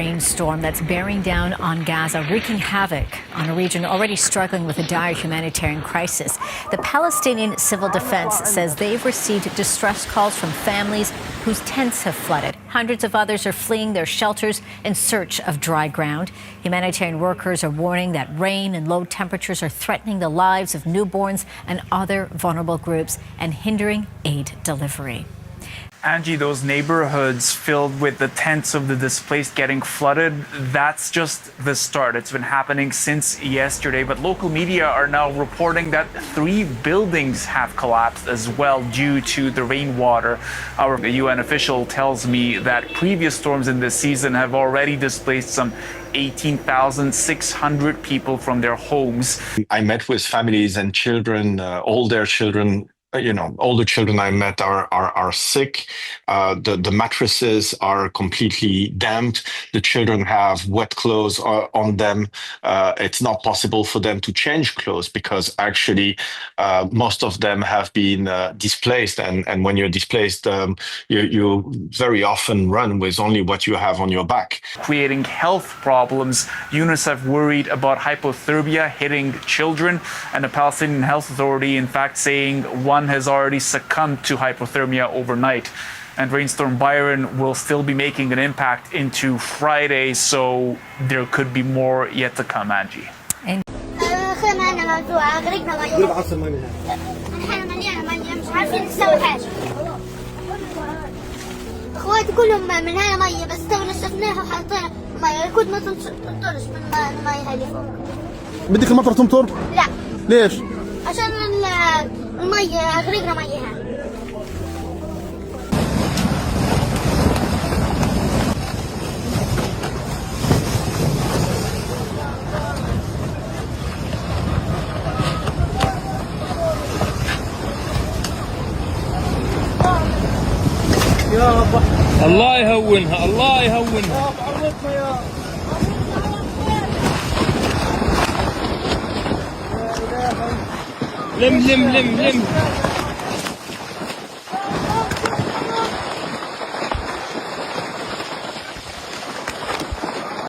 rainstorm that's bearing down on Gaza, wreaking havoc on a region already struggling with a dire humanitarian crisis. The Palestinian Civil Defense says they've received distress calls from families whose tents have flooded. Hundreds of others are fleeing their shelters in search of dry ground. Humanitarian workers are warning that rain and low temperatures are threatening the lives of newborns and other vulnerable groups and hindering aid delivery. Angie, those neighborhoods filled with the tents of the displaced getting flooded, that's just the start. It's been happening since yesterday, but local media are now reporting that 3 buildings have collapsed as well due to the rainwater. Our UN official tells me that previous storms in this season have already displaced some 18,600 people from their homes. I met with families and children, all their children. All the children I met are sick. The mattresses are completely damp. The children have wet clothes on them. It's not possible for them to change clothes because actually most of them have been displaced. And when you're displaced, you very often run with only what you have on your back. Creating health problems. UNICEF worried about hypothermia hitting children, and the Palestinian Health Authority, in fact, saying one has already succumbed to hypothermia overnight. And rainstorm Byron will still be making an impact into Friday, so there could be more yet to come, Angie. اخواتي كلهم من هنا ميه بس تونا شفناها وحطينا ميه كنت ما تمطرش من الميه هذه فوق. بدك المطر تمطر؟ لا. ليش؟ عشان الميه غرقنا ميها. الله يهونها الله يهونها لم